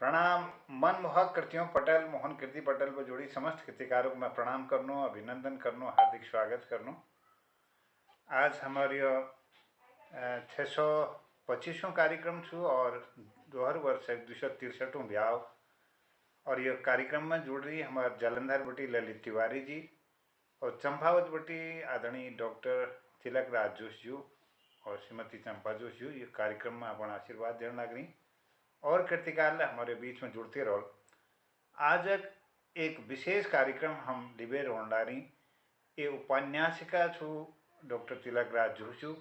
प्रणाम। मनमोहक कृतियों पटेल मोहन कीर्ति पटेल पर जुड़ी समस्त कृतिकारों को मैं प्रणाम करनो, अभिनंदन करनो, हार्दिक स्वागत करनो। आज हमारी 625 कार्यक्रम छू और 2063 ब्याह और ये कार्यक्रम में जुड़ रही हमारे जालंधर बटी ललित तिवारी जी और चंपावत बटी आदरणीय डॉक्टर तिलक राज जोश जी और श्रीमती चंपा जोश जी। ये कार्यक्रम में अपन आशीर्वाद देने लग रही और कृतिकाल हमारे बीच में जुड़ते रहो। आज एक विशेष कार्यक्रम हम डिबेर होंडारी ये उपन्यासिका छू डॉक्टर तिलक राज जोशु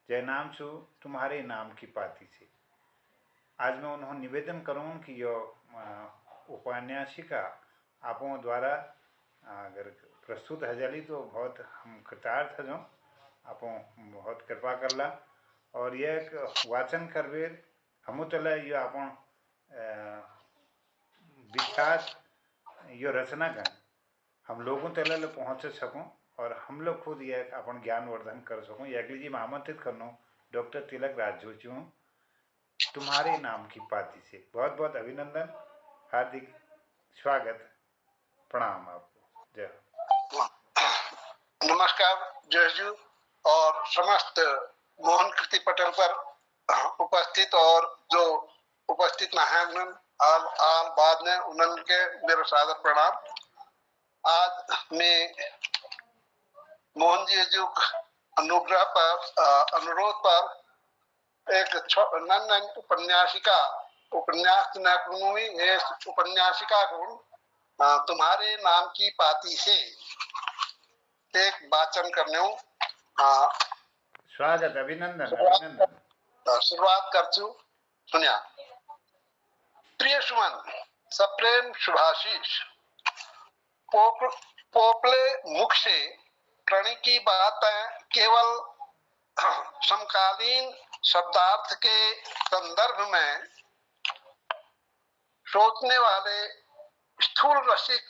जय नाम छू तुम्हारे नाम की पाती से। आज मैं उन्होंने निवेदन करूँ कि यो उपन्यासिका आपों द्वारा अगर प्रस्तुत है जली तो बहुत हम कृतार्थ जो आपों बहुत कृपा करला और यह वाचन करवेर हमू तले ये अपन विख्यात यो रचना कर हम लोगों तले पहुँच सकूँ और हम लोग खुद ये अपन ज्ञानवर्धन कर सकूँ। अगली जी मैं आमंत्रित करना डॉक्टर तिलक राज जोशी हूँ तुम्हारे नाम की पाती से। बहुत बहुत अभिनंदन, हार्दिक स्वागत, प्रणाम आपको। जय। नमस्कार जोशी और समस्त मोहन कीर्ति पटेल पर उपस्थित और जो उपस्थित न है आल बाद में उनके मेरा सादर प्रणाम। आज मैं मोहन जी जो अनुग्रह पर अनुरोध पर एक नन्ही उपन्यासिका उपन्यास उपन्यासिका को तुम्हारे नाम की पाती से एक वाचन करने हूँ। स्वागत, अभिनंदन अभिनंदन। शुरुआत कर चु सुनिया। प्रिय सुमन, सप्रेम शुभाशीष। पोपले मुख से प्रणय की बातें केवल समकालीन शब्दार्थ के संदर्भ में सोचने वाले स्थूल रसिक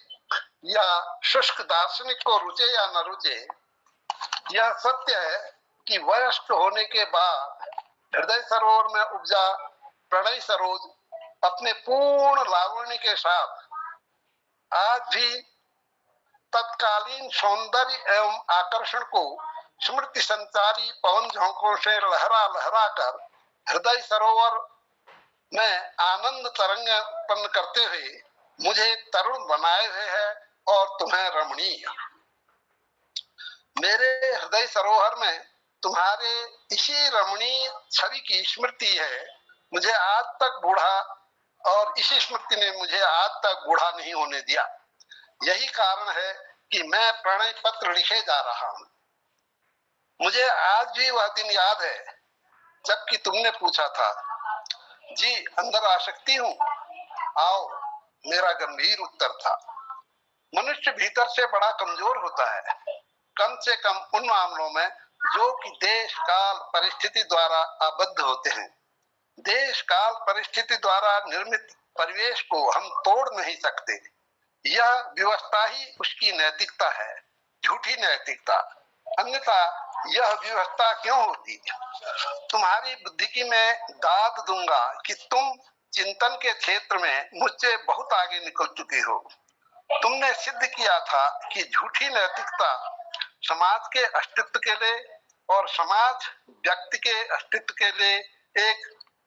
या शुष्क दार्शनिक को रुचे या न रुचे, यह सत्य है कि वयस्क होने के बाद हृदय सरोवर में उपजा प्रणय सरोज अपने पूर्ण लावण्य के साथ आज भी तत्कालीन सौंदर्य एवं आकर्षण को स्मृति संचारी पवन झोंकों से लहरा लहरा कर हृदय सरोवर में आनंद तरंग उत्पन्न करते हुए मुझे तरुण बनाए हुए है और तुम्हें रमणीय। मेरे हृदय सरोवर में तुम्हारे इसी रमणीय छवि की स्मृति है। मुझे आज तक बूढ़ा और इसी स्मृति ने मुझे आज तक बूढ़ा नहीं होने दिया। यही कारण है कि मैं प्रणय पत्र लिखे जा रहा हूँ। मुझे आज भी वह दिन याद है जबकि तुमने पूछा था, जी अंदर आ सकती हूँ, आओ, मेरा गंभीर उत्तर था। मनुष्य भीतर से बड़ा कमजोर होता है, कम से कम उन मामलों में जो कि देश काल परिस्थिति द्वारा आबद्ध होते हैं। देश काल परिस्थिति द्वारा निर्मित परिवेश को हम तोड़ नहीं सकते। यह व्यवस्था ही उसकी नैतिकता है, झूठी नैतिकता, अन्यथा यह व्यवस्था क्यों होती। तुम्हारी बुद्धि की मैं दाद दूंगा कि तुम चिंतन के क्षेत्र में मुझसे बहुत आगे निकल चुके हो। तुमने सिद्ध किया था कि झूठी नैतिकता समाज के अस्तित्व के लिए और समाज व्यक्ति के अस्तित्व के लिए एक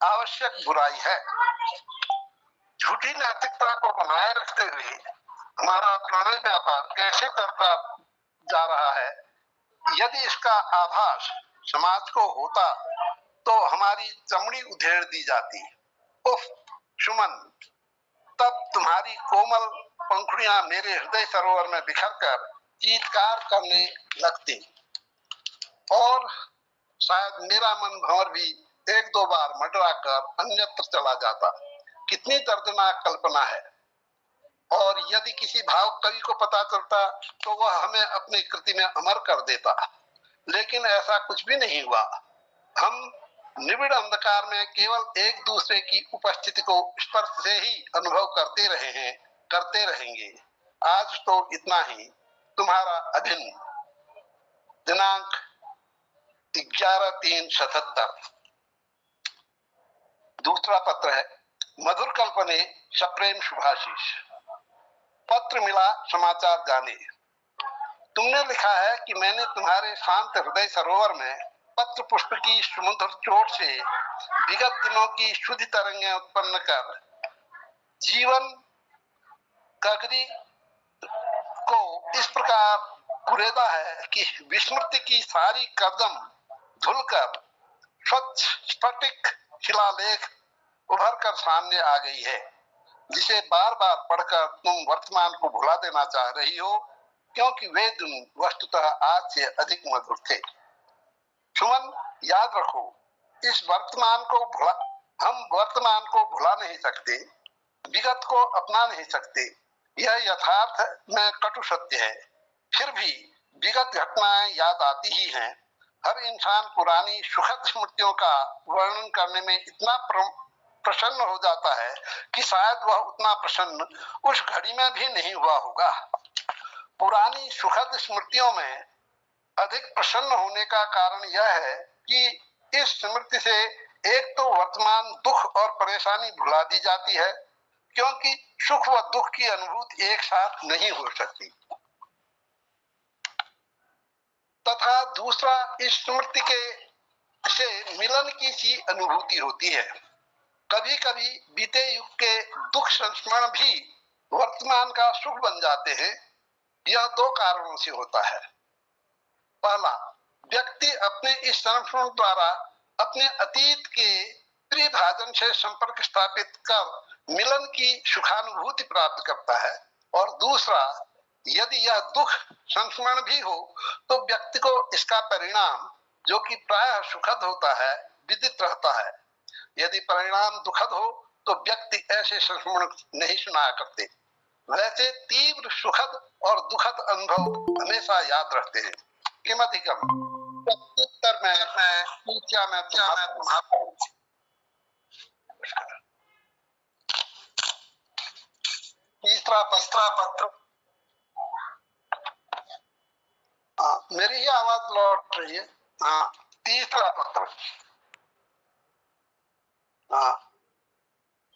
आवश्यक बुराई है। झूठी नैतिकता को बनाए रखते हुए हमारा प्रणय व्यापार कैसे करता जा रहा है। यदि इसका आभास समाज को होता तो हमारी चमड़ी उधेड़ दी जाती। उफ सुमन, तब तुम्हारी कोमल पंखुड़ियां मेरे हृदय सरोवर में बिखर कर चीत्कार करने लगती और शायद मेरा मन भंवर भी एक दो बार मडरा कर अन्यत्र चला जाता। कितनी दर्दनाक कल्पना है। और यदि किसी भावुक कवि को पता चलता तो वह हमें अपनी कृति में अमर कर देता, लेकिन ऐसा कुछ भी नहीं हुआ। हम निबिड़ अंधकार में केवल एक दूसरे की उपस्थिति को स्पर्श से ही अनुभव करते रहे हैं, करते रहेंगे। आज तो इतना ही। तुम्हारा अभिन्न। दिनांक 11/3/77। दूसरा पत्र है, मधुर कल्पने सप्रेम शुभाशीष। पत्र मिला समाचार जाने। तुमने लिखा है कि मैंने तुम्हारे शांत हृदय सरोवर में पत्र पुष्प की सुमधुर चोट से विगत दिनों की शुद्ध तरंगें उत्पन्न कर जीवन कगरी को इस प्रकार कुरेदा है कि विस्मृति की सारी कदम धुलकर स्वच्छ स्फटिक शिलालेख उभर कर सामने आ गई है, जिसे बार बार पढ़कर तुम वर्तमान को भुला देना चाह रही हो, क्योंकि वे दिन वस्तुतः आज से अधिक मधुर थे। सुमन, याद रखो, हम वर्तमान को भुला नहीं सकते, विगत को अपना नहीं सकते, यह यथार्थ में कटु सत्य है। फिर भी विगत घटनाएं याद आती ही हैं। हर इंसान पुरानी सुखद स्मृतियों का वर्णन करने में इतना प्रसन्न हो जाता है कि शायद वह उतना प्रसन्न उस घड़ी में भी नहीं हुआ होगा। पुरानी सुखद स्मृतियों में अधिक प्रसन्न होने का कारण यह है कि इस स्मृति से एक तो वर्तमान दुख और परेशानी भुला दी जाती है, क्योंकि सुख व दुख की अनुभूति एक साथ नहीं हो सकती, तथा दूसरा इस स्मृति के से मिलन की सी अनुभूति होती है। कभी कभी बीते युग के दुख संस्मरण भी वर्तमान का सुख बन जाते हैं। यह दो कारणों से होता है। पहला, व्यक्ति अपने इस संस्मरण द्वारा अपने अतीत के प्रिय भाजन से संपर्क स्थापित कर मिलन की सुखानुभूति प्राप्त करता है। और दूसरा, यदि यह दुख संस्मरण भी हो तो व्यक्ति को इसका परिणाम, जो कि प्रायः सुखद होता है, विदित रहता है। यदि परिणाम दुखद हो तो व्यक्ति ऐसे संस्मरण नहीं सुनाया करते। वैसे तीव्र सुखद और दुखद अनुभव हमेशा याद रहते हैं। किमधिकम, प्रत्युत्तर में तीसरा पत्र। मेरी ही आवाज लौट रही है। हाँ, तीसरा पत्र।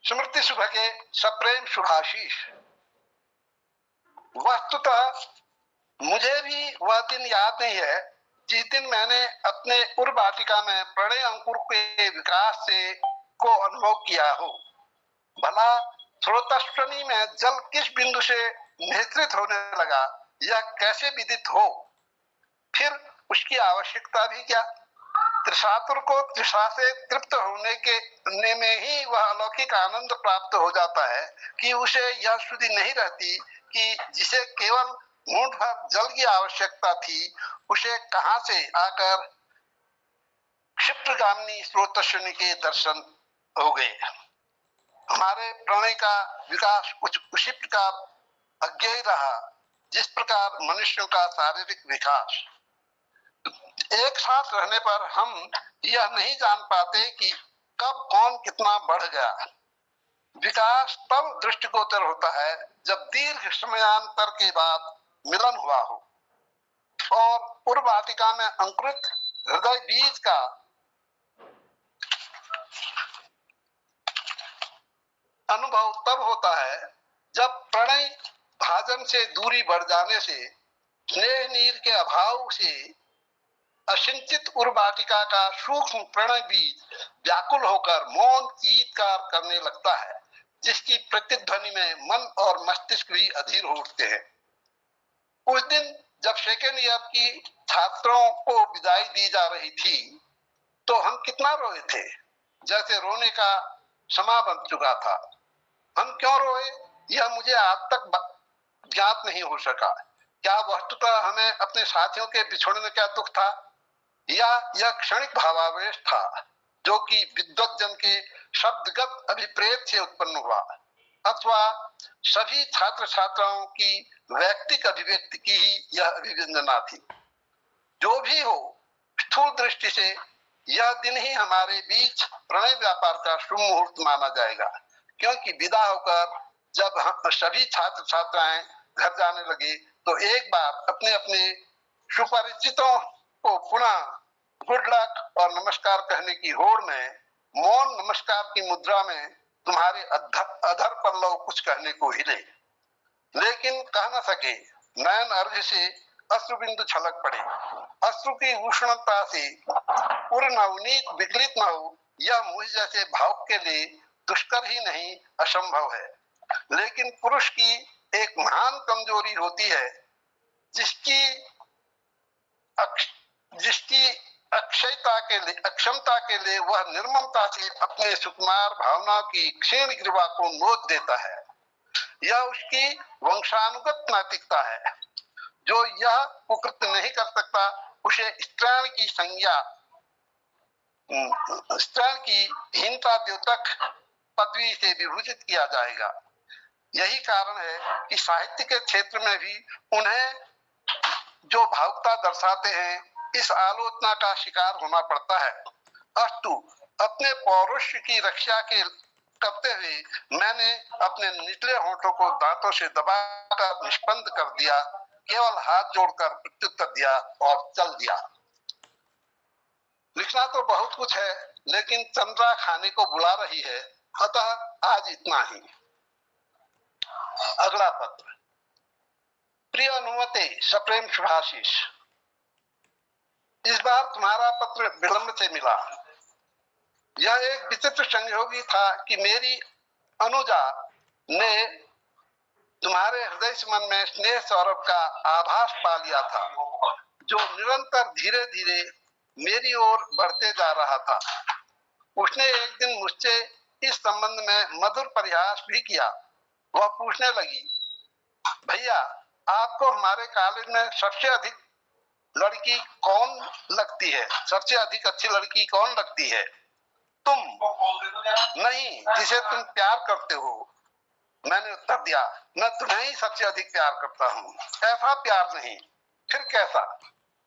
स्मृति सुबह के सप्रेम शुभाशीष। वस्तुतः मुझे भी वह दिन याद नहीं है जिस दिन मैंने अपने उर्वाटिका में प्रणय अंकुर के विकास से को अनुभव किया हो। भला स्रोतस्वनी में जल किस बिंदु से निःसृत होने लगा, यह कैसे विदित हो? फिर उसकी आवश्यकता भी क्या? त्रिशातुर को त्रिषा से तृप्त होने में ही वह अलौकिक आनंद प्राप्त हो जाता है कि उसे यह शुद्धि नहीं रहती कि जिसे केवल मूंठ भर जल की आवश्यकता थी, उसे कहां से आकर क्षिप्रगामिनी स्रोतस्विनी के दर्शन हो गए। हमारे प्रणय का विकास कुछ उसी प्रकार अज्ञेय रहा जिस प्रकार मनुष्यों का शारीरिक विकास। एक साथ रहने पर हम यह नहीं जान पाते कि कब कौन कितना बढ़ गया। विकास तब दृष्टिगोचर होता है जब दीर्घ समयांतर के बाद मिलन हुआ हो, और उर्वाटिका में अंकुरित हृदय बीज का अनुभव तब होता है जब प्रणय भाजन से दूरी बढ़ जाने से, स्नेह नीर के अभाव से असिंचित उर्वाटिका का सूक्ष्म प्रणय बीज व्याकुल होकर मौन चीत्कार करने लगता है, जिसकी प्रतिध्वनि में मन और मस्तिष्क भी अधीर हो उठते हैं। उस दिन जब सेकेंड ईयर की छात्रों को विदाई दी जा रही थी तो हम कितना रोए थे, जैसे रोने का समा बन चुका था। हम क्यों रोए, यह मुझे आज तक ज्ञात नहीं हो सका। क्या वस्तुतः हमें अपने साथियों के बिछोड़ने का दुख था, या यह क्षणिक भावावेश था जो कि विद्वत जन के शब्दगत अभिप्रेत से उत्पन्न हुआ, अथवा सभी छात्र छात्राओं की वैयक्तिक अभिव्यक्ति की ही यह अभिव्यंजना थी। जो भी हो, स्थूल दृष्टि से यह दिन ही हमारे बीच प्रणय व्यापार का शुभ मुहूर्त माना जाएगा, क्योंकि विदा होकर जब हम सभी छात्र छात्राएं घर जाने लगे तो एक बार अपने अपने सुपरिचितों को पुनः गुड लक और नमस्कार कहने की होड़ में मौन नमस्कार की मुद्रा में तुम्हारे अधर पल्लव कुछ कहने को हिले, लेकिन कह न सके। नयन अर्घ से अश्रु बिंदु छलक पड़े। अश्रु की उष्णता से उर नवनीत विकलित न हो, यह मुझ जैसे भावुक के लिए दुष्कर ही नहीं असंभव है। लेकिन पुरुष की एक महान कमजोरी होती है, जिसकी अक्षमता के लिए वह निर्ममता से अपने सुकुमार भावनाओं की क्षीण ग्रीवा को नोच देता है। यह उसकी वंशानुगत नैतिकता है। जो यह कुकृत्य नहीं कर सकता, उसे स्त्रीण की संज्ञा, स्त्रीण की हीनता द्योतक पदवी से विभूषित किया जाएगा। यही कारण है कि साहित्य के क्षेत्र में भी उन्हें जो भावुकता दर्शाते हैं, इस आलोचना का शिकार होना पड़ता है। अस्तु, अपने पौरुष की रक्षा के करते हुए मैंने अपने निचले होठों को दांतों से दबाकर निष्पन्द कर दिया, केवल हाथ जोड़कर प्रत्युत्तर दिया और चल दिया। लिखना तो बहुत कुछ है, लेकिन चंद्रा खाने को बुला रही है, अतः आज इतना ही। अगला पत्र। प्रिय अनुमते, सप्रेम शुभाशीष। इस बार तुम्हारा पत्र विलंब से मिला। यह एक विचित्र संयोग था कि मेरी अनुजा ने तुम्हारे हृदय मन में स्नेह सौरभ का आभास पा लिया था, जो निरंतर धीरे धीरे मेरी ओर बढ़ते जा रहा था। उसने एक दिन मुझसे इस संबंध में मधुर परिहास भी किया। वह पूछने लगी, भैया, आपको हमारे कॉलेज में सबसे अधिक लड़की कौन लगती है? सबसे अधिक अच्छी लड़की कौन लगती है? तुम? नहीं, जिसे तुम प्यार करते हो। मैंने उत्तर दिया, मैं तुम्हें ही सबसे अधिक प्यार करता हूँ। ऐसा प्यार नहीं, फिर कैसा?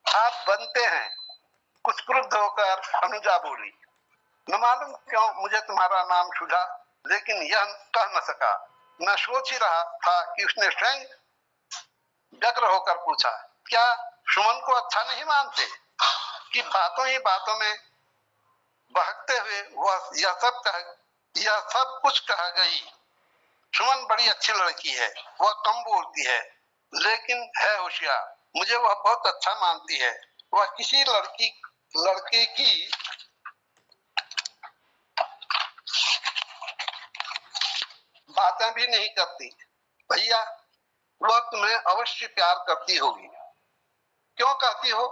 आप बनते हैं। कुछ क्रुद्ध होकर अनुजा बोली, न मालूम क्यों मुझे तुम्हारा नाम सूझा, लेकिन यह कह न सका। मैं सोच ही रहा था कि उसने स्वयं व्यग्र होकर पूछा, क्या सुमन को अच्छा नहीं मानते? कि बातों ही बातों में बहकते हुए वह यह सब कुछ कह गई। सुमन बड़ी अच्छी लड़की है, वह कम बोलती है, लेकिन है होशियार। मुझे वह बहुत अच्छा मानती है। वह किसी लड़के की बातें भी नहीं करती। भैया, वह तुम्हें अवश्य प्यार करती होगी। क्यों कहती हो?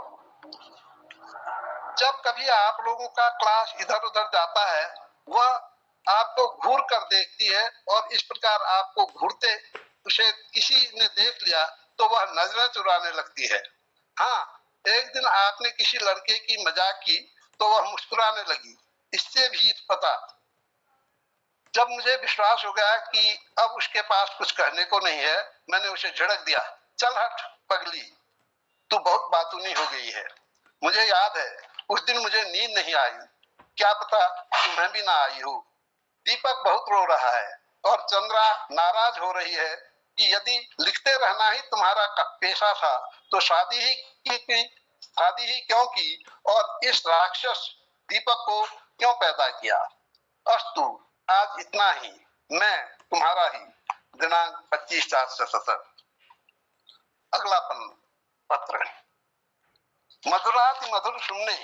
जब कभी आप लोगों का क्लास इधर उधर जाता है, वह आपको घूर कर देखती है, और इस प्रकार आपको घूरते उसे किसी ने देख लिया तो वह नजरें चुराने लगती है। हाँ, एक दिन आपने किसी लड़के की मजाक की तो वह मुस्कुराने लगी। इससे भी पता, जब मुझे विश्वास हो गया कि अब उसके पास कुछ कहने को नहीं है, मैंने उसे झिड़क दिया, चल हट पगली, तू बहुत बातूनी हो गई है। मुझे याद है, उस दिन मुझे नींद नहीं आई। क्या पता तुम्हें भी ना आई हो। दीपक बहुत रो रहा है और चंद्रा नाराज हो रही है कि यदि लिखते रहना ही तुम्हारा पेशा था तो शादी ही क्यों की, और इस राक्षस दीपक को क्यों पैदा किया। अस्तु, आज इतना ही। मैं तुम्हारा ही, दिनांक 25/4/77। अगला पत्र। मधुराति मधुर सुनने,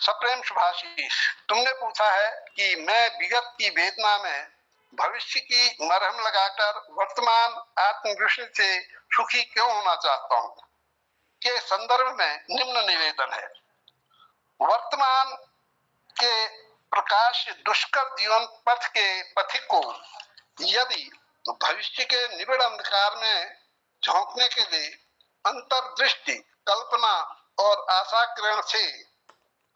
सप्रेम शुभाशीष। तुमने पूछा है कि मैं विगत की वेदना में भविष्य की मरहम लगाकर वर्तमान आत्मविश्वास से सुखी क्यों होना चाहता हूँ, के संदर्भ में निम्न निवेदन है। वर्तमान के प्रकाश दुष्कर जीवन पथ के पथिक को यदि भविष्य के निबिड़ अंधकार में झोंकने के लिए अंतर्दृष्टि, कल्पना और आशा किरण से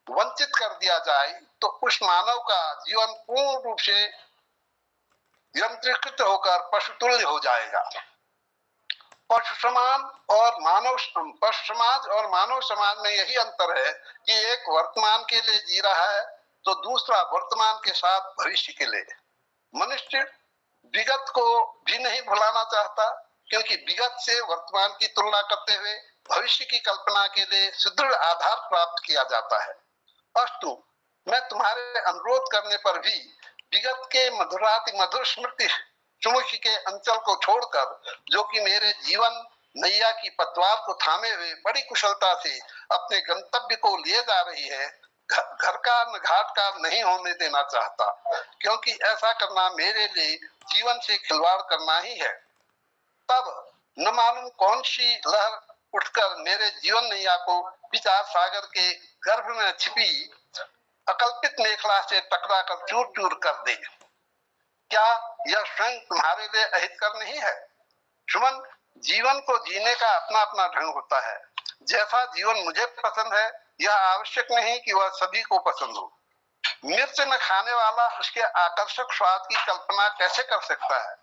वंचित कर दिया जाए, तो उस मानव का जीवन पूर्ण रूप से यंत्रीकृत होकर पशुतुल्य हो जाएगा। पशु समाज और मानव समाज में यही अंतर है कि एक वर्तमान के लिए जी रहा है तो दूसरा वर्तमान के साथ भविष्य के लिए। मनुष्य विगत को भी नहीं भुलाना चाहता, क्योंकि विगत से वर्तमान की तुलना करते हुए भविष्य की कल्पना के लिए सुदृढ़ आधार प्राप्त किया जाता है। अस्तु, मैं तुम्हारे अनुरोध करने पर भी विगत के मधुराति मधुर स्मृति सुमुखी के अंचल को छोड़कर, जो कि मेरे जीवन नैया की पतवार को थामे हुए बड़ी कुशलता से अपने गंतव्य को लिए जा रही है, घर का न घाट का नहीं होने देना चाहता, क्योंकि ऐसा करना मेरे लिए जीवन से खिलवाड़ करना ही है। तब न मालूम कौन सी लहर उठकर मेरे जीवन नैया को विचार सागर के गर्भ में छिपी अकल्पित मेखला से टकरा कर चूर चूर कर दे। क्या यह स्वयं तुम्हारे लिए अहितकर नहीं है? सुमन, जीवन को जीने का अपना अपना ढंग होता है। जैसा जीवन मुझे पसंद है, यह आवश्यक नहीं कि वह सभी को पसंद हो। मिर्च न खाने वाला उसके आकर्षक स्वाद की कल्पना कैसे कर सकता है?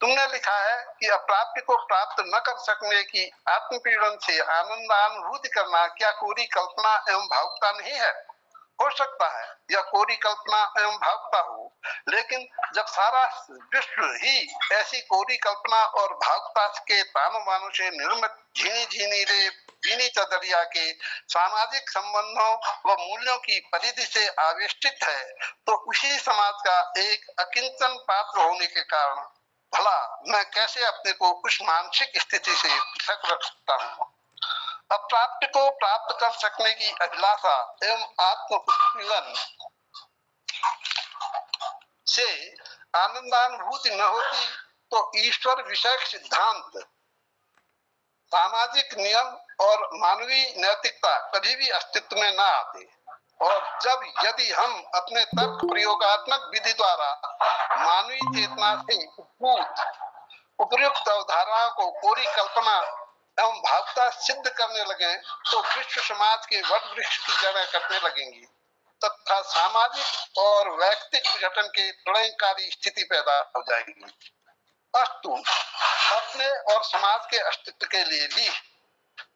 तुमने लिखा है कि अप्राप्य को प्राप्त न कर सकने की आत्मपीड़न से आनंदानुभूति करना क्या कोरी कल्पना एवं भावुकता नहीं है? हो सकता है यह कोरी कल्पना एवं भावुकता हो, लेकिन जब सारा विश्व ही ऐसी कोरी कल्पना और भावुकता के तानों बानों से निर्मित झीनी झीनी रे बीनी चदरिया के सामाजिक संबंधों व मूल्यों की परिधि से आवेष्टित है, तो उसी समाज का एक अकिंचन पात्र होने के कारण भला मैं कैसे अपने को उस मानसिक स्थिति से पृथक रख सकता हूँ? अप्राप्य को प्राप्त कर सकने की अभिलाषा एवं आत्म उत्पीड़न से आनंदानुभूति न होती तो ईश्वर विषयक सिद्धांत, सामाजिक नियम और मानवीय नैतिकता कभी भी अस्तित्व में न आते। और जब यदि हम अपने तर्क प्रयोगात्मक विधि द्वारा मानवीय चेतना से उपयुक्त अवधारणाओं को कोरी कल्पना एवं भावुकता सिद्ध करने लगे, तो विश्व समाज के वट वृक्ष की जड़ें कटने लगेंगी तथा सामाजिक और वैयक्तिक विघटन की प्रलयकारी स्थिति पैदा हो जाएगी। अस्तु, अपने और समाज के अस्तित्व के लिए भी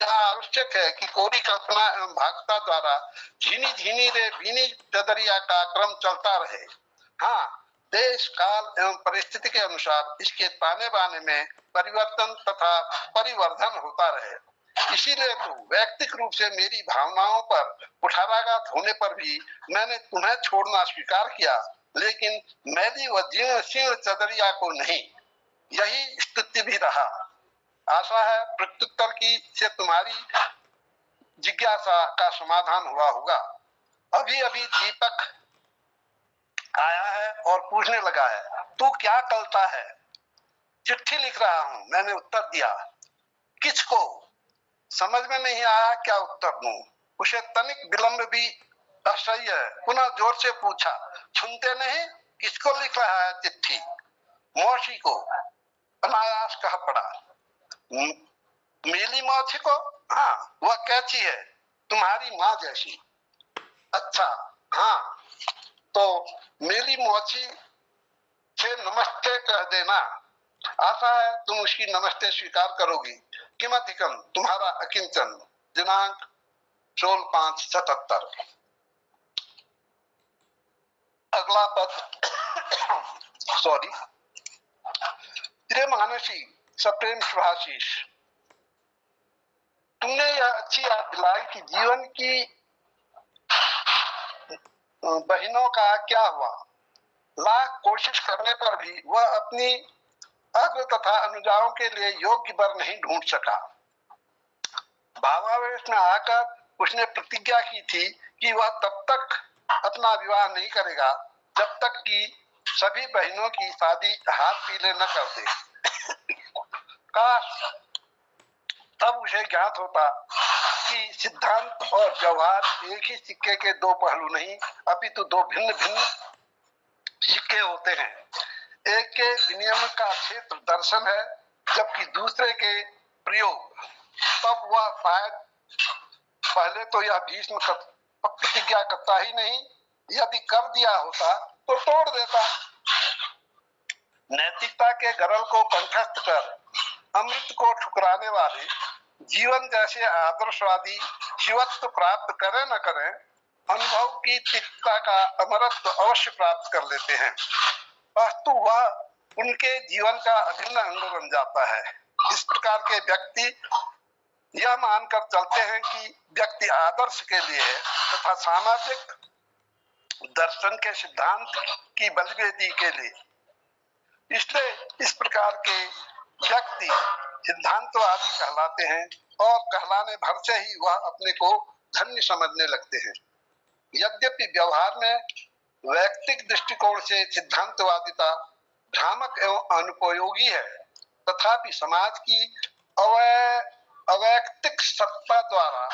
आवश्यक है कि कोरी कल्पना एवं भावुकता द्वारा झीनी झीनी रे बीनी चदरिया का क्रम चलता रहे। हाँ, देश काल एवं परिस्थिति के अनुसार इसके ताने बाने में परिवर्तन तथा परिवर्धन होता रहे। इसीलिए तो वैयक्तिक रूप से मेरी भावनाओं पर कुठाराघात होने पर भी मैंने तुम्हें छोड़ना स्वीकार किया, लेकिन मैली व जीर्ण शीर्ण चदरिया को नहीं। यही स्थिति भी रहा। आशा है प्रत्युत्तर की से तुम्हारी जिज्ञासा का समाधान हुआ होगा। अभी अभी दीपक आया है और पूछने लगा है, तू क्या करता है? चिट्ठी लिख रहा हूं, मैंने उत्तर दिया। किसको? समझ में नहीं आया क्या उत्तर दूं। उसे तनिक विलंब भी असह्य है। पुनः जोर से पूछा, सुनते नहीं? किसको लिख रहा है चिट्ठी? मौसी को। अनायास कह पड़ा, मेरी मौसी को? हाँ, वह कैसी है? तुम्हारी माँ जैसी। अच्छा, हाँ, तो मेरी मौसी से नमस्ते कह देना। आशा है तुम उसकी नमस्ते स्वीकार करोगी। किमधिकम, तुम्हारा अकिंचन। दिनांक 16/5/77। अगला पद सॉरी। प्रिय मानसी, सप्रेम शुभाशीष, तुमने यह अच्छी याद दिलाई कि जीवन की बहनों का क्या हुआ। लाख कोशिश करने पर भी वह अपनी अग्र तथा अनुजाओं के लिए योग्य वर नहीं ढूंढ सका। भावावेश में आकर उसने प्रतिज्ञा की थी कि वह तब तक अपना विवाह नहीं करेगा जब तक कि सभी बहनों की शादी हाथ पीले न कर दे। काश तब उसे ज्ञात होता कि सिद्धांत और व्यवहार एक ही सिक्के के दो पहलू नहीं, अपितु दो भिन्न भिन्न सिक्के होते हैं। एक के विनियमन का क्षेत्र दर्शन है, जबकि दूसरे के प्रयोग। तब वह शायद पहले तो यह भीष्म प्रतिज्ञा करता ही नहीं, यदि कर दिया होता तो तोड़ देता। नैतिकता के गरल को कंठस्थ कर अमृत को ठुकराने वाले जीवन जैसे आदर्शवादी शिवत्व प्राप्त करे न करें, अनुभव की तिक्तता का अमरत्व अवश्य प्राप्त कर लेते हैं। अस्तु वह उनके जीवन का अभिन्न अंग बन जाता है। इस प्रकार के व्यक्ति यह मानकर चलते हैं कि व्यक्ति आदर्श के लिए है तथा सामाजिक दर्शन के सिद्धांत की बलिवेदी के लिए। इसलिए इस प्रकार के व्यक्ति सिद्धांतवादी कहलाते हैं और कहलाने भर से ही वह अपने को धन्य समझने लगते हैं। यद्यपि व्यवहार में वैयक्तिक दृष्टिकोण से सिद्धांतवादिता भ्रामक एवं अनुपयोगी है, तथापि समाज की अवैयक्तिक सत्ता द्वारा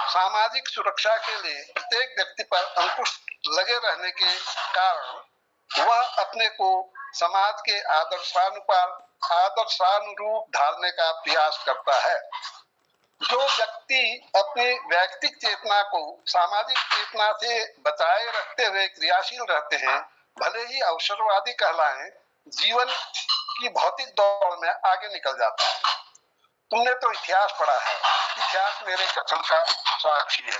सामाजिक सुरक्षा के लिए प्रत्येक व्यक्ति पर अंकुश लगे रहने के कारण वह अपने को समाज के आदर्शानुरूप ढालने का प्रयास करता है। जो व्यक्ति अपनी वैयक्तिक चेतना को सामाजिक चेतना से बचाए रखते हुए क्रियाशील रहते हैं, भले ही अवसरवादी कहलाएं, जीवन की भौतिक दौड़ में आगे निकल जाता है। तुमने तो इतिहास पढ़ा है, इतिहास मेरे कथन का साक्षी है।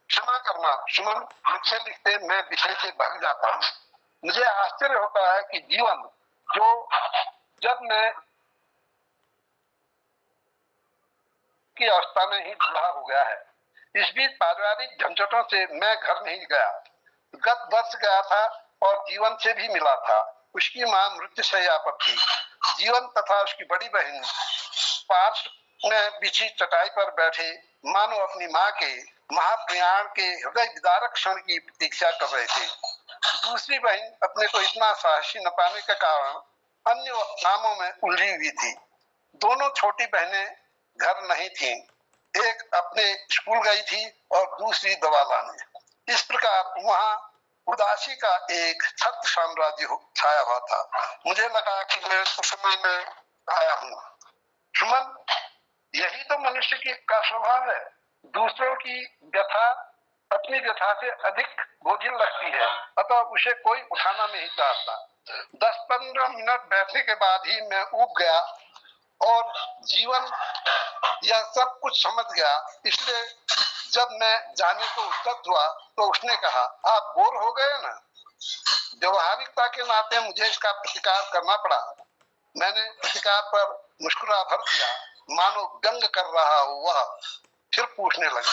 क्षमा करना सुमन, लिखते लिखते मैं विषय से भाग जाता हूँ। मुझे आश्चर्य होता है कि जीवन जो जब मैं की अवस्था में ही बूढ़ा हो गया है, इस बीच पारिवारिक झंझटों से मैं घर नहीं गया। गत वर्ष गया था और जीवन से भी मिला था। उसकी मां मृत्युशैया पर थी। जीवन तथा उसकी बड़ी बहन पार्श्व में बिछी चटाई पर बैठे मानो अपनी मां के महाप्रयाण के हृदय विदारक क्षण की प्रतीक्षा कर रहे थे। दूसरी बहन अपने को इतना साहसी न पाने के कारण अन्य कामों में उलझी हुई थी। दोनों छोटी बहनें घर नहीं थी, एक अपने स्कूल गई थी और दूसरी दवा लाने। इस प्रकार वहां उदासी का एक छत्र साम्राज्य छाया हुआ था। मुझे लगा कि मैं सुषमा में आया हूँ। सुमन, यही तो मनुष्य की का स्वभाव है। दूसरों की व्यथा अपनी व्यथा से अधिक बोझिल लगती है, अतः उसे कोई उठाना नहीं चाहता। 10-15 मिनट बैठने के बाद ही मैं ऊब गया और जीवन यह सब कुछ समझ गया। इसलिए जब मैं जाने को उद्यत हुआ तो उसने कहा, आप बोर हो गए ना। व्यवहारिकता के नाते मुझे इसका प्रतिकार करना पड़ा। मैंने प्रतिकार पर मुस्कुरा भर दिया, मानो व्यंग कर रहा हो वह। फिर पूछने लगा,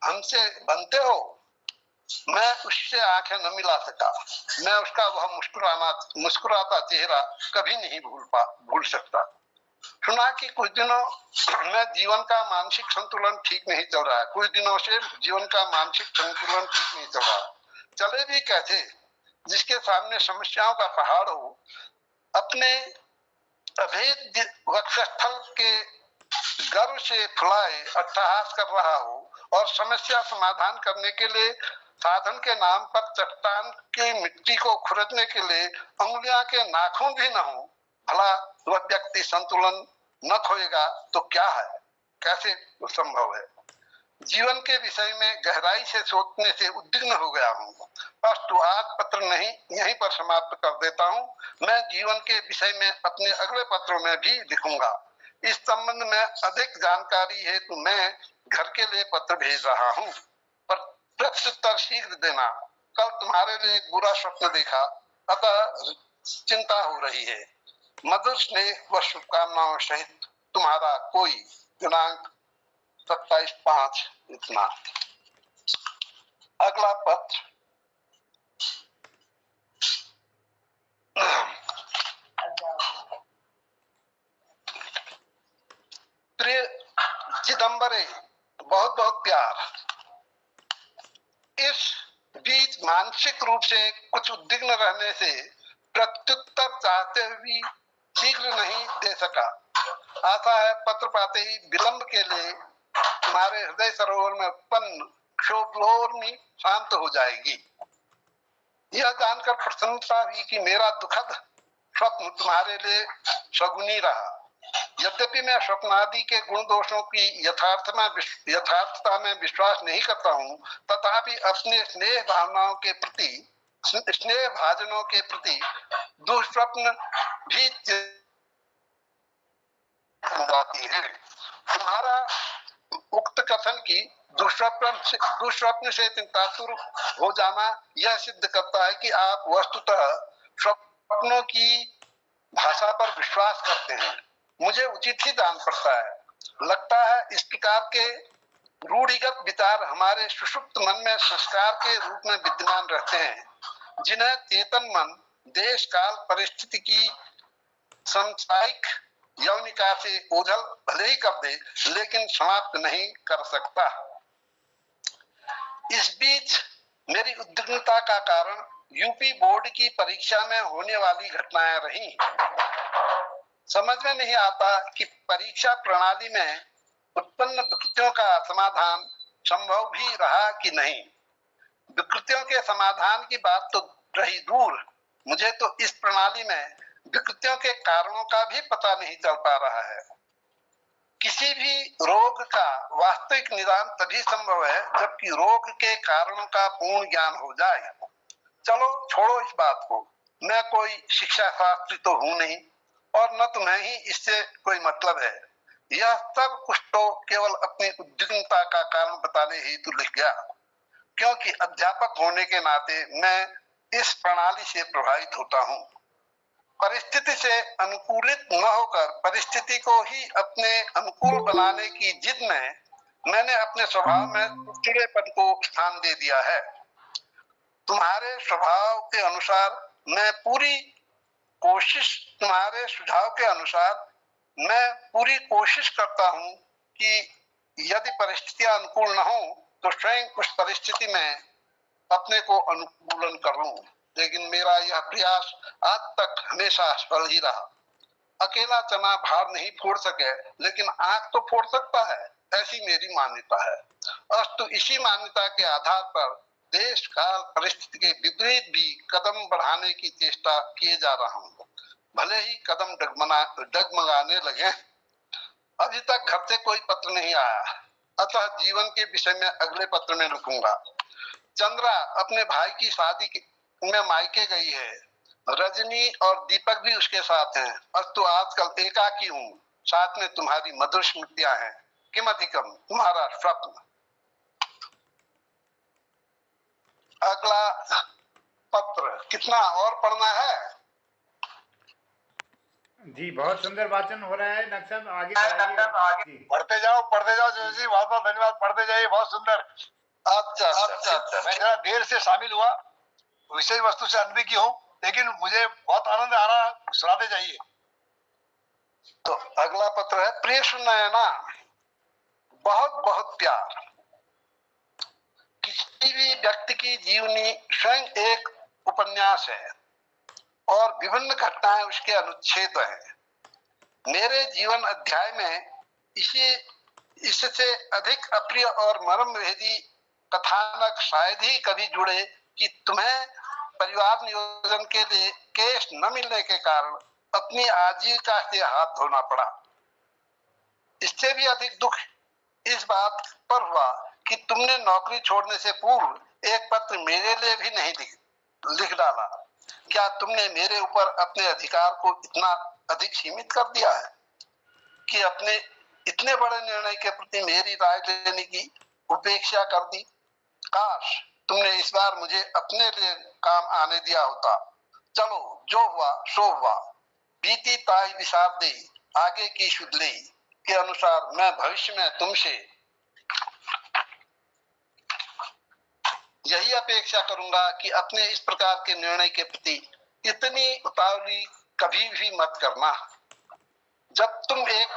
हमसे बनते हो? मैं उससे आंखें न मिला सका। मैं उसका वह मुस्कुराता चेहरा कभी नहीं भूल सकता। सुना कि कुछ दिनों में जीवन का मानसिक संतुलन ठीक नहीं चल रहा है। कुछ दिनों से जीवन का मानसिक संतुलन ठीक नहीं चल रहा है। चले भी कैसे? जिसके सामने समस्याओं का पहाड़ हो, अपने अभेद वक्षस्थल के गर्व से फुलाए अट्टहास कर रहा हो और समस्या समाधान करने के लिए साधन के नाम पर चट्टान की मिट्टी को खुरदने के लिए उंगलियां के नाखून भी न हो, भला वह व्यक्ति संतुलन न खोएगा तो क्या है? कैसे संभव है? जीवन के विषय में गहराई से सोचने से उद्विग्न हो गया हूँ। अस्तु, आज पत्र नहीं यहीं पर समाप्त कर देता हूँ। मैं जीवन के विषय में अपने अगले पत्रों में भी लिखूंगा। इस संबंध में अधिक जानकारी है तो मैं घर के लिए पत्र भेज रहा हूँ, पर प्रत्युत्तर शीघ्र देना। कल तुम्हारे लिए एक बुरा स्वप्न देखा, अतः चिंता हो रही है। मधुर स्नेह व शुभकामनाओं सहित तुम्हारा कोई। दिनांक 27/5। इतना। अगला पत्र प्रिय चिदम्बरे, बहुत बहुत प्यार। इस बीच मानसिक रूप से कुछ उद्विग्न रहने से प्रत्युत्तर चाहते हुए शीघ्र नहीं दे सका। आशा है पत्र पाते ही विलंब के लिए तुम्हारे हृदय सरोवर में उत्पन्न क्षोभोर्मी शांत हो जाएगी। यह जानकर प्रसन्नता हुई कि मेरा दुखद स्वप्न तुम्हारे लिए शगुनी रहा। यद्यपि मैं स्वप्नादि के गुण दोषों की यथार्थता में विश्वास नहीं करता हूँ, तथापि अपने स्नेह भावनाओं के प्रति, स्नेह भाजनों के प्रति दुष्स्वप्न भी जाती है। तुम्हारा उक्त कथन की दुष्स्वप्न से चिंतातुर हो जाना यह सिद्ध करता है कि आप वस्तुतः स्वप्नों की भाषा पर विश्वास करते हैं। मुझे उचित ही जान पड़ता है। लगता है इस प्रकार के रूढ़िगत विचार हमारे सुषुप्त मन में संस्कार के रूप में विद्यमान रहते हैं, जिन्हें चेतन मन देश काल परिस्थिति की सांसारिक यौनिका से ओझल भले ही कर दे, लेकिन समाप्त नहीं कर सकता। इस बीच मेरी उद्विग्नता का कारण यूपी बोर्ड की परीक्षा में होने वाली घटनाएं रही। समझ में नहीं आता कि परीक्षा प्रणाली में उत्पन्न विकृतियों का समाधान संभव भी रहा कि नहीं। विकृतियों के समाधान की बात तो रही दूर, मुझे तो इस प्रणाली में विकृतियों के कारणों का भी पता नहीं चल पा रहा है। किसी भी रोग का वास्तविक निदान तभी संभव है जबकि रोग के कारणों का पूर्ण ज्ञान हो जाए। चलो छोड़ो इस बात को, मैं कोई शिक्षा शास्त्री तो हूं नहीं और न तुम्हें ही इससे कोई मतलब है। यह सब कुछ तो केवल अपनी उद्विग्नता का कारण बताने हेतु लिख गया, क्योंकि अध्यापक होने के नाते मैं इस प्रणाली से प्रभावित होता हूँ। परिस्थिति से अनुकूलित न होकर परिस्थिति को ही अपने अनुकूल बनाने की जिद में मैंने अपने स्वभाव में चिड़चिड़ेपन को स्थान दे दिया है। तुम्हारे स्वभाव के अनुसार मैं पूरी कोशिश करता हूँ कि यदि परिस्थितियां अनुकूल न हो तो स्वयं उस परिस्थिति में अपने को अनुकूलन करूं, लेकिन मेरा यह प्रयास आज तक हमेशा असफल ही रहा। अकेला चना भार नहीं फोड़ सके, लेकिन आंख तो फोड़ सकता है, ऐसी मेरी मान्यता है। अस्तु इसी मान्यता के आधार पर देश काल परिस्थिति के विपरीत भी कदम बढ़ाने की चेष्टा किए जा रहा हूँ, भले ही कदम डगमगाने लगे। अभी तक घर से कोई पत्र नहीं आया, अतः जीवन के विषय में अगले पत्र में लिखूंगा। चंद्रा अपने भाई की शादी में मायके गई है। रजनी और दीपक भी उसके साथ हैं। अस्तु आजकल एकाकी हूँ, साथ में तुम्हारी मधुर स्मृतियां हैं। किम अधिकम, तुम्हारा स्वप्न। अगला पत्र कितना और पढ़ना है? जी बहुत सुंदर वाचन हो रहा है डॉक्टर साहब, आगे बढ़ाइए। पढ़ते जाओ जोशी जी, बहुत बहुत धन्यवाद, पढ़ते जाइए, बहुत सुंदर। अच्छा। मैं जरा देर से शामिल हुआ, विषय वस्तु से अनभिज्ञ हूँ, लेकिन मुझे बहुत आनंद आ रहा, सुनाते जाइए। तो अगला पत्र है, प्रिय सुनैना, बहुत बहुत प्यार। किसी भी व्यक्ति की जीवनी स्वयं एक उपन्यास है और विभिन्न घटनाएं उसके अनुच्छेद हैं। मेरे जीवन अध्याय में इससे अधिक अप्रिय और मर्मभेदी कथानक शायद ही कभी जुड़े कि तुम्हें परिवार नियोजन के लिए केस न मिलने के कारण अपनी आजीविका से हाथ धोना पड़ा। इससे भी अधिक दुख इस बात पर हुआ कि तुमने नौकरी छोड़ने से पूर्व एक पत्र मेरे लिए भी नहीं लिख डाला। क्या तुमने मेरे ऊपर अपने अधिकार को इतना अधिक सीमित कर दिया है कि अपने इतने बड़े निर्णय के प्रति मेरी राय लेने की उपेक्षा कर दी? काश तुमने इस बार मुझे अपने लिए काम आने दिया होता। चलो जो हुआ सो हुआ, बीती ताई विसार दे, आगे की शुद्धि के अनुसार मैं भविष्य में तुमसे यही अपेक्षा करूंगा कि अपने इस प्रकार के निर्णय के प्रति इतनी उतावली कभी भी मत करना। अब तुम एक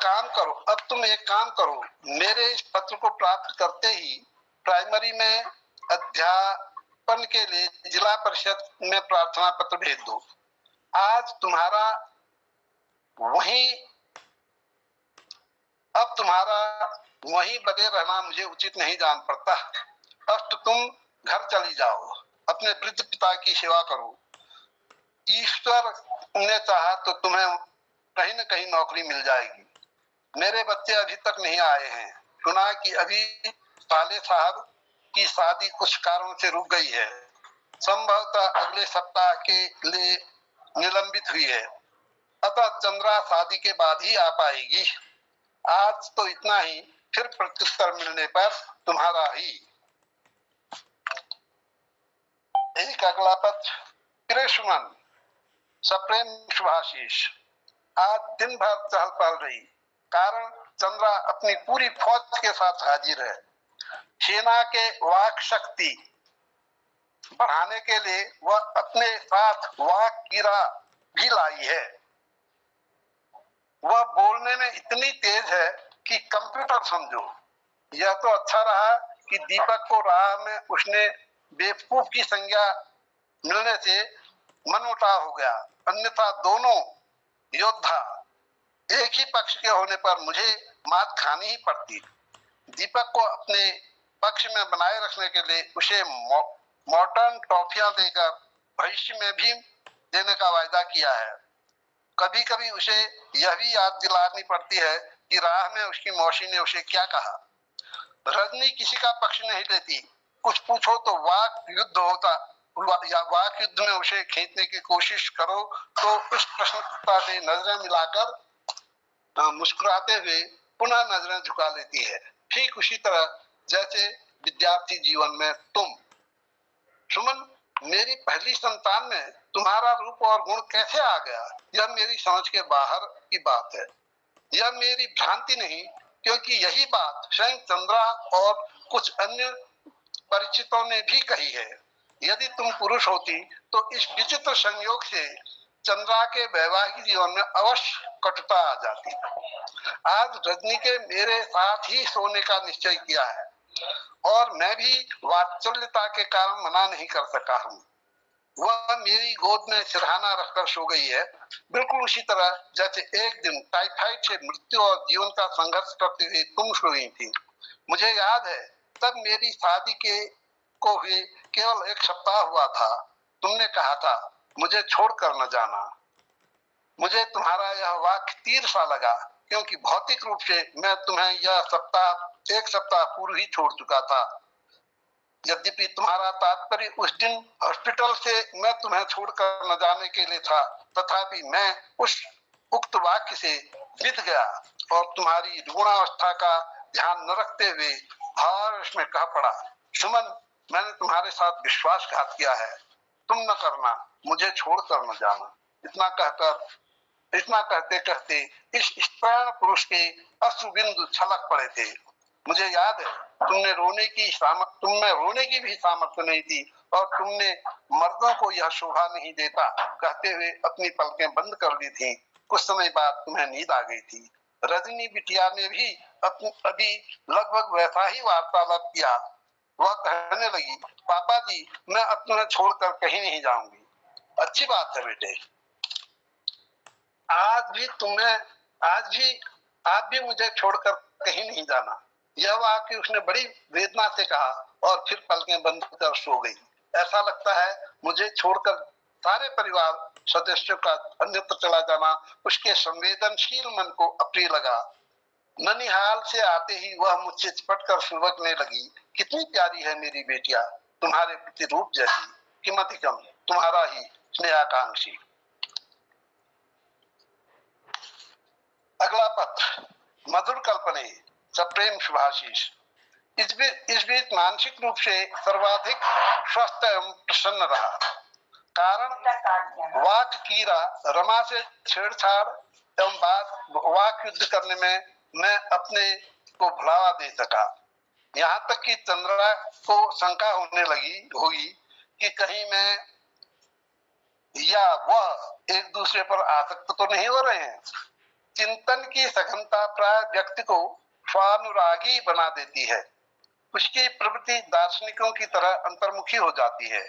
काम करो, मेरे इस पत्र को प्राप्त करते ही प्राइमरी में अध्यापन के लिए जिला परिषद में प्रार्थना पत्र भेज दो। अब तुम्हारा वहीं बने रहना मुझे उचित नहीं जान पड़ता। अब तुम घर चली जाओ, अपने वृद्ध पिता की सेवा करो। ईश्वर ने चाहा तो तुम्हें कहीं न कहीं नौकरी मिल जाएगी। मेरे बच्चे अभी तक नहीं आए हैं। सुना कि अभी साले साहब की शादी कुछ कारणों से रुक गई है, संभवतः अगले सप्ताह के लिए निलंबित हुई है, अतः चंद्रा शादी के बाद ही आ पाएगी। आज तो इतना ही, फिर प्रत्युत्तर मिलने पर तुम्हारा ही। एक अगला पत्र, प्रिय सुमन, सप्रेम शुभाशीष। आज दिन भर चहल पहल रही, कारण चंद्रा अपनी पूरी फौज के साथ हाजिर है। सेना के वाक शक्ति बढ़ाने के लिए वह अपने साथ वाक कीड़ा भी लाई है। वह बोलने में इतनी तेज है कि कंप्यूटर समझो। यह तो अच्छा रहा कि दीपक को राह में उसने बेवकूफ की संज्ञा मिलने से मनमुटाव हो गया, अन्यथा दोनों योद्धा एक ही पक्ष के होने पर मुझे मात खानी ही पड़ती। दीपक को अपने पक्ष में बनाए रखने के लिए उसे मॉडर्न टॉफियां देकर भविष्य में भी देने का वायदा किया है। कभी कभी उसे यह भी याद दिलानी पड़ती है कि राह में उसकी मौसी ने उसे क्या कहा। रजनी किसी का पक्ष नहीं लेती, कुछ पूछो तो वाक युद्ध होता या वाक युद्ध में उसे खींचने की कोशिश करो तो उस प्रश्नकर्ता से नजरें मिलाकर मुस्कुराते हुए पुनः नजरें झुका लेती है। ठीक उसी तरह जैसे विद्यार्थी जीवन में तुम। सुमन, मेरी पहली संतान में तुम्हारा रूप और गुण कैसे आ गया, यह मेरी समझ के बाहर की बात है। यह मेरी भ्रांति नहीं, क्योंकि यही बात स्वयं चंद्रा और कुछ अन्य परिचितों ने भी कही है। यदि तुम पुरुष होती तो इस विचित्र संयोग से चंद्रा के वैवाहिक जीवन में अवश्य कटुता आ जाती। आज रजनी के मेरे साथ ही सोने का निश्चय किया है और मैं भी वात्सल्यता के कारण मना नहीं कर सका हूँ। वह मेरी गोद में सिरहाना रखकर सो गई है, बिल्कुल उसी तरह जैसे एक दिन टाइफाइड से मृत्यु और जीवन का संघर्ष करते हुए तुम सोई थी। मुझे याद है तब मेरी शादी को हुए केवल 1 सप्ताह हुआ था। तुमने कहा था मुझे छोड़कर न जाना। मुझे तुम्हारा यह वाक्य तीर सा लगा, क्योंकि भौतिक रूप से मैं तुम्हें यह 1 सप्ताह पूर्व ही छोड़ चुका था। यद्यपि तुम्हारा तात्पर्य उस दिन हॉस्पिटल से मैं तुम्हें छोड़कर न जाने के लिए था, तथापि मैं उस उक्त वाक्य से विध गया और तुम्हारी रुग्णावस्था का ध्यान न रखते हुए भावावेश में कह पड़ा, सुमन, मैंने तुम्हारे साथ विश्वासघात किया है, तुम न करना, मुझे छोड़कर न जाना। इतना कहते कहते इस स्त्रीण पुरुष के अश्रु बिंदु छलक पड़े थे। मुझे याद है तुमने रोने की भी सामर्थ्य नहीं थी और तुमने मर्दों को यह शोभा नहीं देता कहते हुए अपनी पलकें बंद कर ली थी। कुछ समय बाद तुम्हें नींद आ गई थी। रजनी बिटिया ने भी अभी लगभग वैसा ही वार्तालाप किया। वह कहने लगी, पापा जी, मैं अब तुम्हें छोड़कर कहीं नहीं जाऊंगी। अच्छी बात है बेटे, आज भी मुझे छोड़कर कहीं नहीं जाना। यह वाक्य उसने बड़ी वेदना से कहा और फिर पलकें बंद कर सो गई। ऐसा लगता है मुझे छोड़कर सारे परिवार सदस्यों का अन्यत्र चला जाना उसके संवेदनशील मन को अप्रिय लगा। ननिहाल से आते ही वह मुझसे चिपट कर सुबकने लगी, कितनी प्यारी है मेरी बेटिया, तुम्हारे प्रति रूप जैसी, कीमती कम, तुम्हारा ही स्नेहाकांक्षी। अगला पत्र, मधुर कल्पने, सप्रेम शुभाशीष। इस बीच मानसिक रूप से सर्वाधिक स्वस्थ एवं प्रसन्न रहा। कारण वाक कीड़ा रमा से छेड़छाड़ एवं वाक युद्ध करने में मैं अपने को बढ़ावा दे सका। यहाँ तक कि चंद्रा को शंका होने लगी होगी कि कहीं मैं या वह एक दूसरे पर आसक्त तो नहीं हो रहे हैं। चिंतन की सघनता प्राय व्यक्ति को स्वानुरागी बना देती है। उसकी प्रवृत्ति दार्शनिकों की तरह अंतर्मुखी हो जाती है।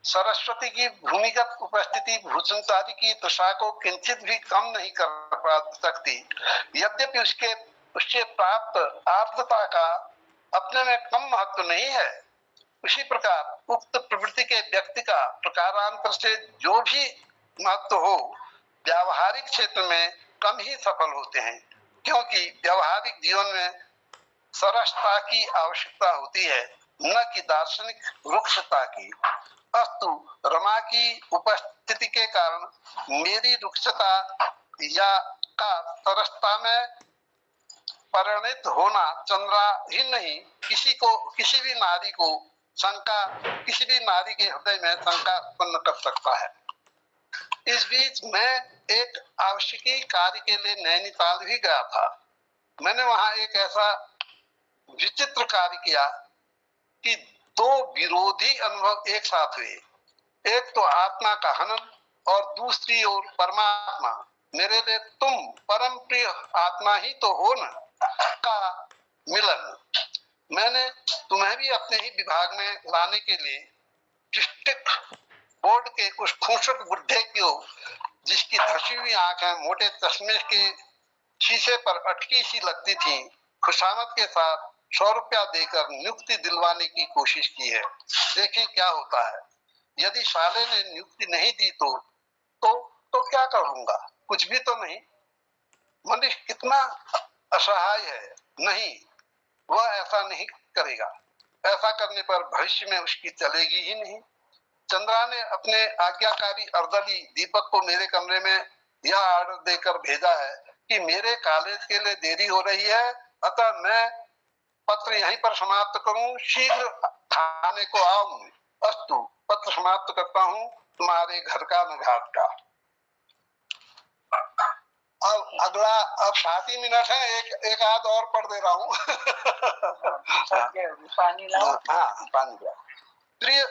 सरस्वती की भूमिगत उपस्थिति भूसंचारी की तुषा को किंचित भी कम नहीं कर सकती। यद्यपि उससे प्राप्त आर्द्रता का अपने में कम महत्व नहीं है। उसी प्रकार उक्त प्रवृत्ति के व्यक्ति का प्रकारांतर से जो भी महत्व हो, व्यावहारिक क्षेत्र में कम ही सफल होते हैं, क्योंकि व्यावहारिक जीवन में सरसता की आवश्यकता होती है, न कि दार्शनिक रुक्षता की। अस्तु, रमा की उपस्थिति के कारण मेरी रुक्षता या का सरसता में परिणित होना चंद्रा ही नहीं, किसी भी नारी के हृदय में शंका उत्पन्न कर सकता है। इस बीच मैं एक आवश्यकी कार्य के लिए नैनीताल भी गया था। मैंने वहां एक ऐसा विचित्र कार्य किया कि दो विरोधी अनुभव एक साथ हुए। एक तो आत्मा का हनन और दूसरी ओर परमात्मा। मेरे लिए तुम परम प्रिय आत्मा ही तो हो न, का मिलन। मैंने तुम्हें भी अपने ही विभाग में लाने के लिए डिस्ट्रिक्ट बोर्ड के उस खूंसट बुढ़े को, जिसकी धसी हुई आंखें मोटे चश्मे के शीशे पर अटकी सी लगती थी, खुशामद के साथ 100 रुपया देकर नियुक्ति दिलवाने की कोशिश की है। देखें क्या होता है। यदि साले ने नियुक्ति नहीं दी तो क्या करूंगा? कुछ भी तो नहीं। मनुष्य कितना असहाय है। नहीं, वह ऐसा नहीं करेगा। ऐसा करने पर भविष्य में उसकी चलेगी ही नहीं। चंद्रा ने अपने आज्ञाकारी अर्दली दीपक को मेरे कमरे में यह ऑर्डर देकर भेजा है कि मेरे कॉलेज के लिए देरी हो रही है, अतः मैं पत्र यहीं पर समाप्त करूं, शीघ्र थाने को आऊं। अस्तु, पत्र समाप्त करता हूं, तुम्हारे घर का न घाट का। अब अगला, अब 7 ही मिनट है, एक आध और पढ़ दे रहा हूँ। पानी लाओ। हाँ, पानी लाओ। प्रिय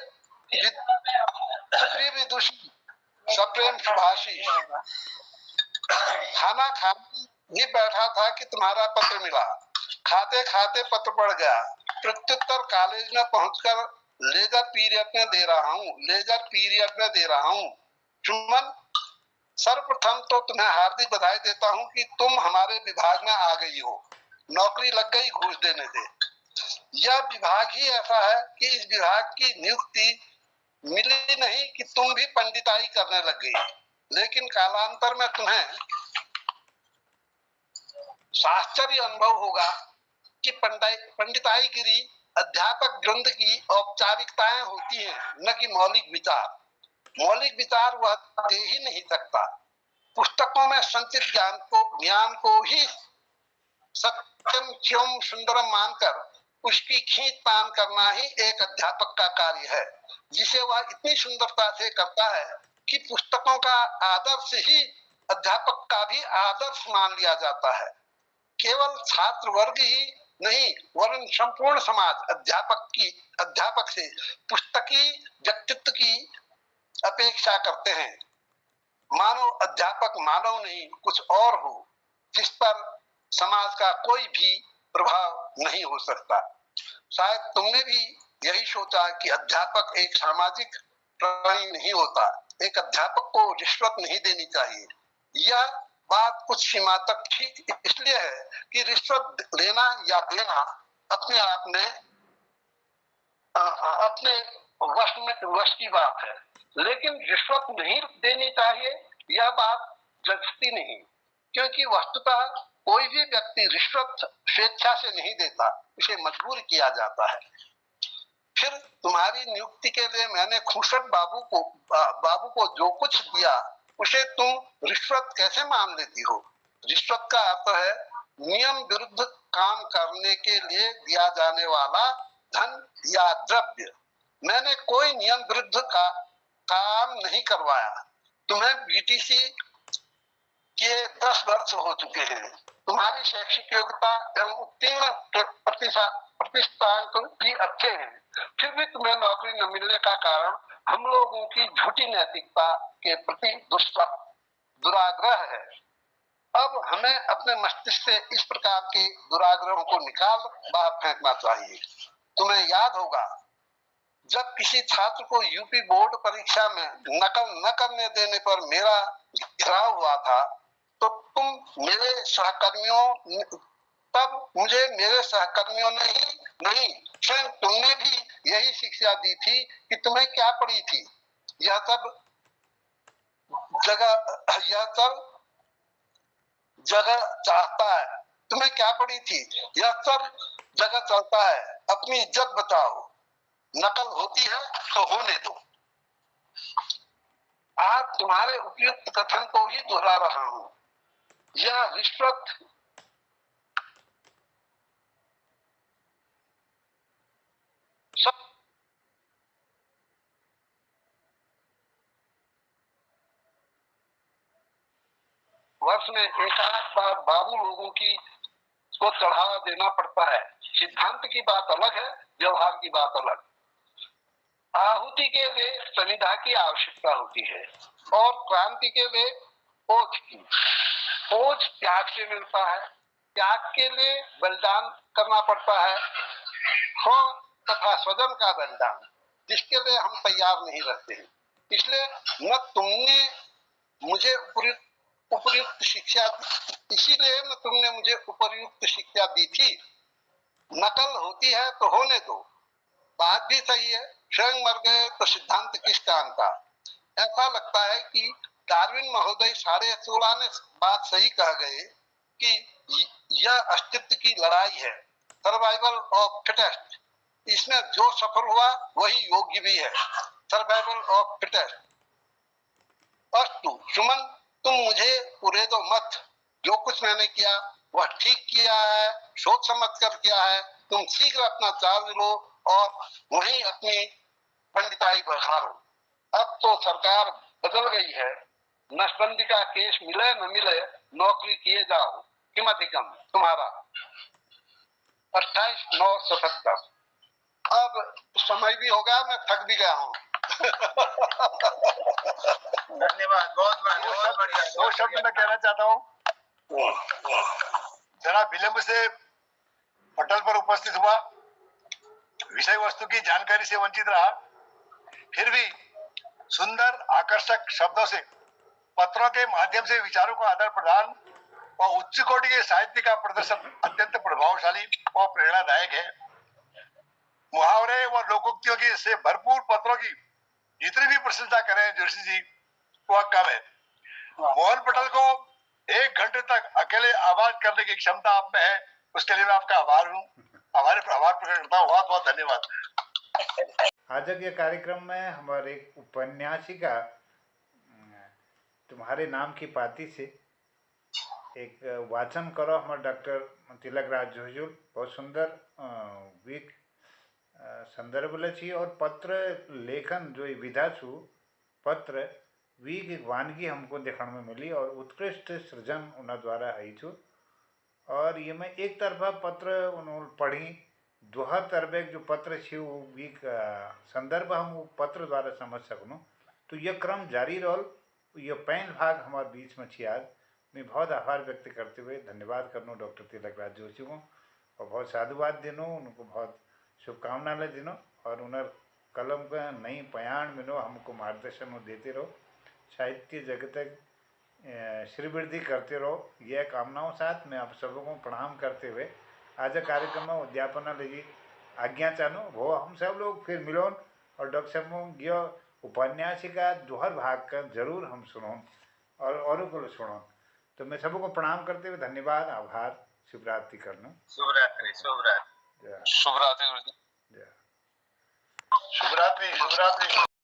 विदुषी, सप्रेम सुभाषी, खाना खाने ही बैठा था कि तुम्हारा पत्र मिला। खाते खाते पत्र पढ़ गया। प्रत्युत्तर कॉलेज में पहुंचकर लेजर पीरियड में दे रहा हूँ। चुम्बन, सर्वप्रथम तो तुम्हें हार्दिक बधाई देता हूँ कि तुम हमारे विभाग में आ गई हो। नौकरी लग गई घूस देने से। यह विभाग ही ऐसा है कि इस विभाग की नियुक्ति मिली नहीं कि तुम भी पंडिताई करने लग गई। लेकिन कालांतर में तुम्हें आश्चर्य अनुभव होगा कि पंडिताई गिरी अध्यापक वृंद की औपचारिकताएं होती हैं, न कि मौलिक विचार। मौलिक विचार वह दे ही नहीं सकता। पुस्तकों में संचित ज्ञान को ही सत्यम क्षम सुंदरम मानकर उसकी खींच तान करना ही एक अध्यापक का कार्य है, जिसे वह इतनी सुंदरता से करता है कि पुस्तकों का आदर्श ही अध्यापक का भी आदर्श मान लिया जाता है। केवल छात्र वर्ग ही नहीं, वरन संपूर्ण समाज अध्यापक से पुस्तकी व्यक्तित्व की अपेक्षा करते हैं। मानो अध्यापक मानव नहीं कुछ और हो, जिस पर समाज का कोई भी प्रभाव नहीं हो सकता। शायद तुमने भी यही सोचा कि अध्यापक एक सामाजिक प्राणी नहीं होता। एक अध्यापक को रिश्वत नहीं देनी चाहिए। यह बात कुछ सीमा तक ठीक इसलिए है कि रिश्वत लेना या देना अपने आप में अपने वश की बात है, लेकिन रिश्वत नहीं देनी चाहिए यह बात जचती नहीं, क्योंकि वस्तुतः कोई भी व्यक्ति रिश्वत स्वेच्छा से नहीं देता, उसे मजबूर किया जाता है। फिर तुम्हारी नियुक्ति के लिए मैंने खूसट बाबू को जो कुछ दिया उसे तुम रिश्वत कैसे मान लेती हो? रिश्वत का अर्थ है नियम विरुद्ध काम करने के लिए दिया जाने वाला धन या द्रव्य। मैंने कोई नियम विरुद्ध का काम नहीं करवाया। तुम्हें बीटीसी के 10 वर्ष हो चुके हैं। तुम्हारी शैक्षिक योग्यता एवं उत्तीर्ण प्रतिष्ठांक भी अच्छे हैं, फिर भी तुम्हें नौकरी न मिलने का कारण हम लोगों की झूठी नैतिकता के प्रति दुराग्रह है। अब हमें अपने मस्तिष्क से इस प्रकार के दुराग्रहों को निकाल बाहर फेंकना चाहिए। तुम्हें याद होगा, जब किसी छात्र को यूपी बोर्ड परीक्षा में नकल न करने देने पर मेरा घेराव हुआ था, तो मुझे मेरे सहकर्मियों ने ही नहीं, स्वयं तुमने भी यही शिक्षा दी थी कि तुम्हें क्या पड़ी थी। यह सब जगह चाहता है। तुम्हें क्या पड़ी थी? यह सब जगह चलता है। अपनी इज्जत बचाओ। नकल होती है तो होने दो। आज तुम्हारे उपयुक्त कथन को ही दोहरा रहा हूं। यह रिश्वत वर्ष में एक आध बार बाबू लोगों की को चढ़ावा देना पड़ता है। सिद्धांत की बात अलग है, व्यवहार की बात अलग। आहुति के लिए सनिधा की आवश्यकता होती है और क्रांति के लिए ओज की। ओज त्याग से मिलता है, त्याग के लिए बलिदान करना पड़ता है, स्व तथा स्वजन का बलिदान, जिसके लिए हम तैयार नहीं रहते हैं। इसलिए न तुमने मुझे उपयुक्त शिक्षा, इसीलिए न तुमने मुझे उपयुक्त शिक्षा दी थी। नकल होती है तो होने दो, बात भी सही है, स्वयं मर गए तो सिद्धांत किस काम का। ऐसा लगता है कि डार्विन महोदय 16.5 ने बात सही कह गए कि यह अस्तित्व की लड़ाई है, सर्वाइवल ऑफ फिटेस्ट। इसमें जो सफल हुआ वही योग्य भी है, सर्वाइवल ऑफ फिटेस्ट। अस्तु सुमन, तुम मुझे पूरे दो मत, जो कुछ मैंने किया वह ठीक किया है, सोच समझ कर किया है। तुम शीघ्र अपना चार्ज लो और वहीं अपनी पंडिताई बखारो। अब तो सरकार बदल गई है, नसबंदी का केस मिले न मिले नौकरी किए जाओ, किमधिकम तुम्हारा। 28/9/77। अब समय भी हो गया, मैं थक भी गया हूँ। धन्यवाद, बहुत बढ़िया। दो शब्द मैं कहना चाहता हूँ। जरा विलंब से पटल पर उपस्थित हुआ, विषय वस्तु की जानकारी से वंचित रहा, फिर भी सुंदर आकर्षक शब्दों से पत्रों के माध्यम से विचारों को आदान प्रदान और उच्च कोटि के साहित्य का प्रदर्शन अत्यंत प्रभावशाली और प्रेरणादायक है। मुहावरे व लोकोक्तियों की से भरपूर पत्रों की जितनी भी प्रशंसा करें जोशी जी, वह कम है। मोहन पटेल को 1 घंटे तक अकेले आवाज करने की क्षमता आप में है, उसके लिए मैं आपका आभार हूँ, आभार प्रकट करता हूँ। बहुत बहुत धन्यवाद। आज के कार्यक्रम में हमारे एक उपन्यासिका तुम्हारे नाम की पाती से एक वाचन करो हमारे डॉक्टर तिलक राज जोशी। बहुत सुंदर वीक संदर्भ लची और पत्र लेखन जो विधा छू पत्र वीक एक वानगी हमको देखने में मिली और उत्कृष्ट सृजन उन द्वारा आई छू। और ये मैं एक तरफा पत्र उन्होंने पढ़ी, दोहा तरफ जो पत्र छे वो वीक संदर्भ हम वो पत्र द्वारा समझ सकूँ। तो यह क्रम जारी रहो, यह पहल भाग हमारे बीच में छी। आज मैं बहुत आभार व्यक्त करते हुए धन्यवाद करना डॉक्टर तिलक राज जोशी को और बहुत साधुवाद देनो, उनको बहुत शुभकामनाएं देनो और उन्हें कलम का नई पयाण मिलो, हमको मार्गदर्शन देते रहो, साहित्य जगत श्री वृद्धि करते रहो। यह कामनाओं साथ मैं आप सबों को प्रणाम करते हुए आज कार्यक्रम में उद्यापन लगी आज्ञा चाहूँ। वो हम सब लोग फिर मिलोन और डॉक्टर साहब यह उपन्यासिका दोहर भाग का जरूर हम सुनो और को सुनो। तो मैं सबको प्रणाम करते हुए धन्यवाद, आभार, शुभरात्रि करना। शुभरात्रि। शुभरात्रि। शुभरात्रि। शुभरात्रि।